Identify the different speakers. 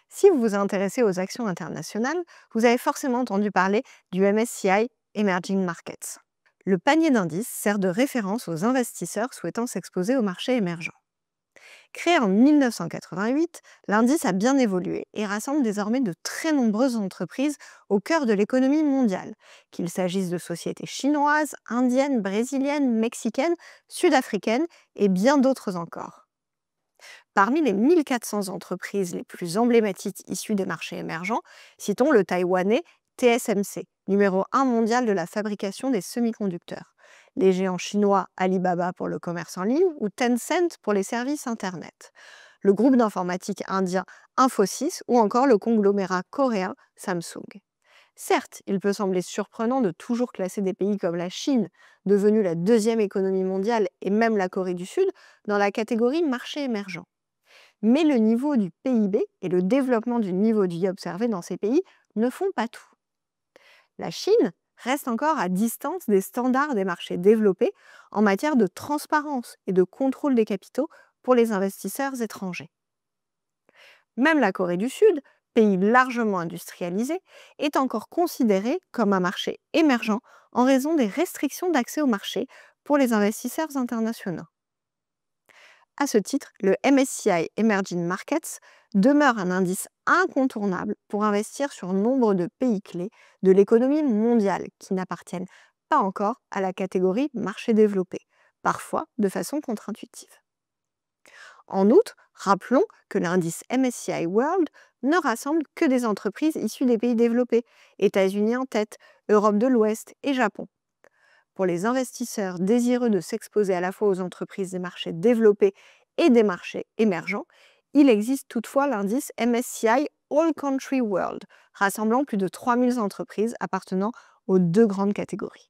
Speaker 1: Si vous vous intéressez aux actions internationales, vous avez forcément entendu parler du MSCI Emerging Markets. Le panier d'indices sert de référence aux investisseurs souhaitant s'exposer au marché émergent. Créé en 1988, l'indice a bien évolué et rassemble désormais de très nombreuses entreprises au cœur de l'économie mondiale, qu'il s'agisse de sociétés chinoises, indiennes, brésiliennes, mexicaines, sud-africaines et bien d'autres encore. Parmi les 1400 entreprises les plus emblématiques issues des marchés émergents, citons le taïwanais TSMC, numéro 1 mondial de la fabrication des semi-conducteurs, les géants chinois Alibaba pour le commerce en ligne ou Tencent pour les services Internet, le groupe d'informatique indien Infosys ou encore le conglomérat coréen Samsung. Certes, il peut sembler surprenant de toujours classer des pays comme la Chine, devenue la deuxième économie mondiale, et même la Corée du Sud, dans la catégorie marché émergent. Mais le niveau du PIB et le développement du niveau de vie observé dans ces pays ne font pas tout. La Chine reste encore à distance des standards des marchés développés en matière de transparence et de contrôle des capitaux pour les investisseurs étrangers. Même la Corée du Sud, pays largement industrialisé, est encore considérée comme un marché émergent en raison des restrictions d'accès au marché pour les investisseurs internationaux. À ce titre, le MSCI Emerging Markets demeure un indice incontournable pour investir sur nombre de pays clés de l'économie mondiale qui n'appartiennent pas encore à la catégorie marché développé, parfois de façon contre-intuitive. En outre, rappelons que l'indice MSCI World ne rassemble que des entreprises issues des pays développés, États-Unis en tête, Europe de l'Ouest et Japon. Pour les investisseurs désireux de s'exposer à la fois aux entreprises des marchés développés et des marchés émergents, il existe toutefois l'indice MSCI All Country World, rassemblant plus de 3000 entreprises appartenant aux deux grandes catégories.